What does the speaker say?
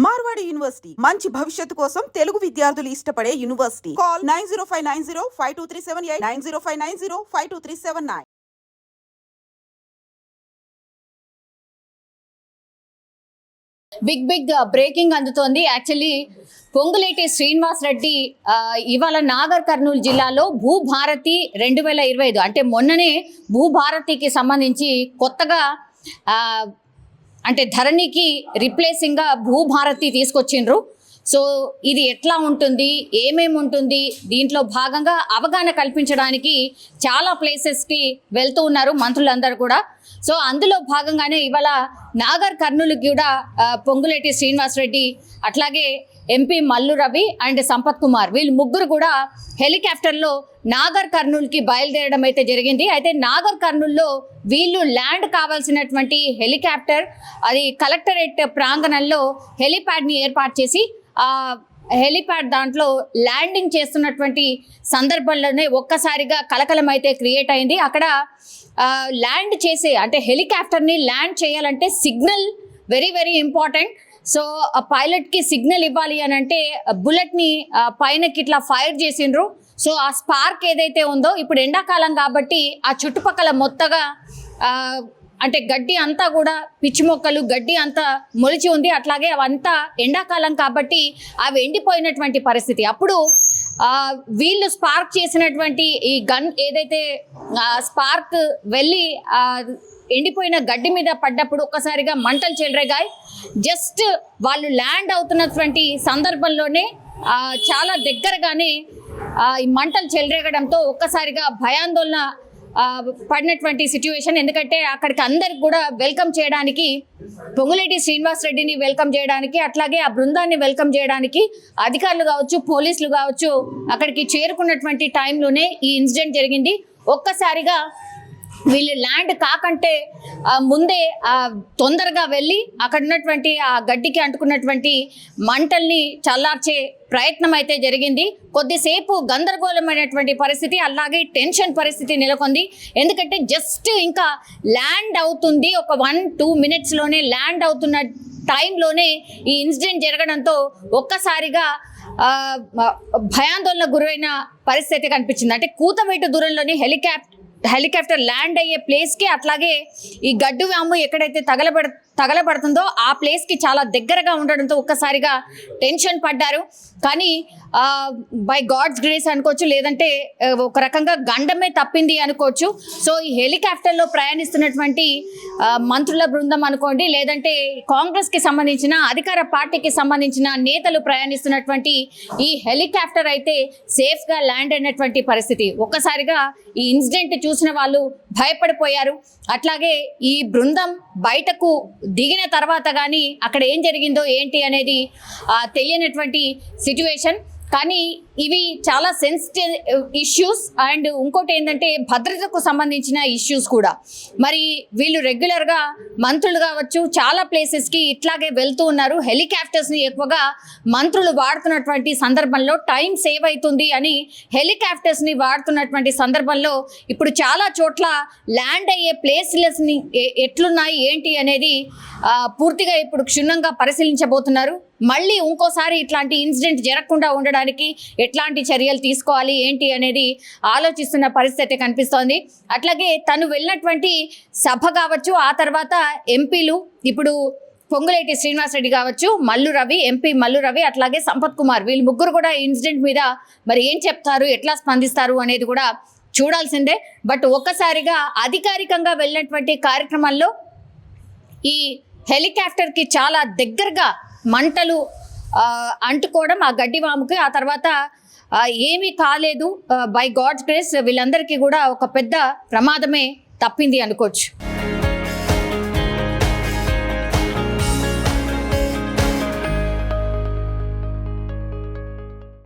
Marwadi university మంచి భవిష్యత్తు కోసం తెలుగు విద్యార్థులు ఇష్టపడే యూనివర్సిటీ. కాల్ 9059052378 9059052379. బిగ్ బ్రేకింగ్ అందుతోంది. యాక్చువల్లీ పొంగులేటి శ్రీనివాస్ రెడ్డి ఇవాళ నాగర్ కర్నూలు జిల్లాలో భూభారతి 2025 అంటే మొన్ననే భూభారతికి సంబంధించి కొత్తగా అంటే ధరణికి రిప్లేసింగ్గా భూభారతి తీసుకొచ్చిండ్రు. సో ఇది ఎట్లా ఉంటుంది, ఏమేమి ఉంటుంది, దీంట్లో భాగంగా అవగాహన కల్పించడానికి చాలా ప్లేసెస్కి వెళ్తూ ఉన్నారు మంత్రులందరూ కూడా. సో అందులో భాగంగానే ఇవాళ నాగర్ కర్నూలుకి కూడా పొంగులేటి శ్రీనివాస్ రెడ్డి, అట్లాగే ఎంపీ మల్లు రవి అండ్ సంపత్ కుమార్ వీళ్ళు ముగ్గురు కూడా హెలికాప్టర్లో నాగర్ కర్నూలుకి బయలుదేరడం అయితే జరిగింది. అయితే నాగర్ కర్నూలులో వీళ్ళు ల్యాండ్ కావాల్సినటువంటి హెలికాప్టర్ అది కలెక్టరేట్ ప్రాంగణంలో హెలిప్యాడ్ని ఏర్పాటు చేసి హెలిప్యాడ్ దాంట్లో ల్యాండింగ్ చేస్తున్నటువంటి సందర్భంలోనే ఒక్కసారిగా కలకలం అయితే క్రియేట్ అయింది. అక్కడ ల్యాండ్ చేసే అంటే హెలికాప్టర్ని ల్యాండ్ చేయాలంటే signal very very important. So ఆ పైలట్కి సిగ్నల్ ఇవ్వాలి అని అంటే బుల్లెట్ని పైనకి ఇట్లా ఫైర్ చేసిండ్రు. సో ఆ స్పార్క్ ఏదైతే ఉందో ఇప్పుడు ఎండాకాలం కాబట్టి ఆ చుట్టుపక్కల మొత్తగా అంటే గడ్డి అంతా కూడా పిచ్చి మొక్కలు గడ్డి అంతా మొలిచి ఉంది. అట్లాగే అవంతా ఎండాకాలం కాబట్టి అవి ఎండిపోయినటువంటి పరిస్థితి. అప్పుడు వీళ్ళు స్పార్క్ చేసినటువంటి ఈ గన్ ఏదైతే స్పార్క్ వెళ్ళి ఎండిపోయిన గడ్డి మీద పడ్డప్పుడు ఒక్కసారిగా మంటలు చెలరేగాయి. జస్ట్ వాళ్ళు ల్యాండ్ అవుతున్నటువంటి సందర్భంలోనే చాలా దగ్గరగానే ఈ మంటలు చెలరేగడంతో ఒక్కసారిగా భయాందోళన పడినటువంటి సిచ్యువేషన్. ఎందుకంటే అక్కడికి అందరికి కూడా వెల్కమ్ చేయడానికి, పొంగులేటి శ్రీనివాస్ రెడ్డిని వెల్కమ్ చేయడానికి, అట్లాగే ఆ బృందాన్ని వెల్కమ్ చేయడానికి అధికారులు కావచ్చు, పోలీసులు కావచ్చు అక్కడికి చేరుకున్నటువంటి టైంలోనే ఈ ఇన్సిడెంట్ జరిగింది. ఒక్కసారిగా వీళ్ళు ల్యాండ్ కాకంటే ముందే తొందరగా వెళ్ళి అక్కడ ఉన్నటువంటి ఆ గడ్డికి అంటుకున్నటువంటి మంటల్ని చల్లార్చే ప్రయత్నం అయితే జరిగింది. కొద్దిసేపు గందరగోళమైనటువంటి పరిస్థితి, అలాగే టెన్షన్ పరిస్థితి నెలకొంది. ఎందుకంటే జస్ట్ ఇంకా ల్యాండ్ అవుతుంది, ఒక 1-2 మినిట్స్లోనే ల్యాండ్ అవుతున్న టైంలోనే ఈ ఇన్సిడెంట్ జరగడంతో ఒక్కసారిగా భయాందోళన గురైన పరిస్థితి కనిపించింది. అంటే కూతవేటు దూరంలోనే హెలికాప్టర్ ల్యాండ్ అయ్యే ప్లేస్కి, అట్లాగే ఈ గడ్డు వాము ఎక్కడైతే తగలబడుతుందో ఆ ప్లేస్కి చాలా దగ్గరగా ఉండడంతో ఒక్కసారిగా టెన్షన్ పడ్డారు. కానీ బై గాడ్స్ గ్రేస్ అనుకోవచ్చు, లేదంటే ఒక రకంగా గండమే తప్పింది అనుకోవచ్చు. సో ఈ హెలికాప్టర్లో ప్రయాణిస్తున్నటువంటి మంత్రుల బృందం అనుకోండి, లేదంటే కాంగ్రెస్కి సంబంధించిన అధికార పార్టీకి సంబంధించిన నేతలు ప్రయాణిస్తున్నటువంటి ఈ హెలికాప్టర్ అయితే సేఫ్గా ల్యాండ్ అయినటువంటి పరిస్థితి. ఒక్కసారిగా ఈ ఇన్సిడెంట్ చూసిన వాళ్ళు భయపడిపోయారు. అట్లాగే ఈ బృందం బయటకు దిగిన తర్వాత కానీ అక్కడ ఏం జరిగిందో ఏంటి అనేది తెలియనటువంటి సిచ్యువేషన్. కానీ ఇవి చాలా సెన్సిటివ్ ఇష్యూస్ అండ్ ఇంకోటి ఏంటంటే భద్రతకు సంబంధించిన ఇష్యూస్ కూడా. మరి వీళ్ళు రెగ్యులర్గా మంత్రులు కావచ్చు చాలా ప్లేసెస్కి ఇట్లాగే వెళ్తూ ఉన్నారు. హెలికాప్టర్స్ని ఎక్కువగా మంత్రులు వాడుతున్నటువంటి సందర్భంలో టైం సేవ్ అవుతుంది అని హెలికాప్టర్స్ని వాడుతున్నటువంటి సందర్భంలో ఇప్పుడు చాలా చోట్ల ల్యాండ్ అయ్యే ప్లేసెస్ని ఎట్లున్నాయి ఏంటి అనేది పూర్తిగా ఇప్పుడు క్షుణ్ణంగా పరిశీలించబోతున్నారు. మళ్ళీ ఇంకోసారి ఇట్లాంటి ఇన్సిడెంట్ జరగకుండా ఉండడానికి ఎట్లాంటి చర్యలు తీసుకోవాలి ఏంటి అనేది ఆలోచిస్తున్న పరిస్థితి కనిపిస్తోంది. అట్లాగే తను వెళ్ళినటువంటి సభ కావచ్చు, ఆ తర్వాత ఎంపీలు ఇప్పుడు పొంగులేటి శ్రీనివాస్ రెడ్డి కావచ్చు, మల్లు రవి, ఎంపీ మల్లు రవి, అట్లాగే సంపత్ కుమార్ వీళ్ళు ముగ్గురు కూడా ఇన్సిడెంట్ మీద మరి ఏం చెప్తారు, ఎట్లా స్పందిస్తారు అనేది కూడా చూడాల్సిందే. బట్ ఒక్కసారిగా అధికారికంగా వెళ్ళినటువంటి కార్యక్రమాల్లో ఈ హెలికాప్టర్కి చాలా దగ్గరగా మంటలు అంటుకోవడం ఆ గడ్డి వాముకి, ఆ తర్వాత ఏమీ కాలేదు బై గాడ్స్ గ్రేస్. వీళ్ళందరికీ కూడా ఒక పెద్ద ప్రమాదమే తప్పింది అనుకోవచ్చు.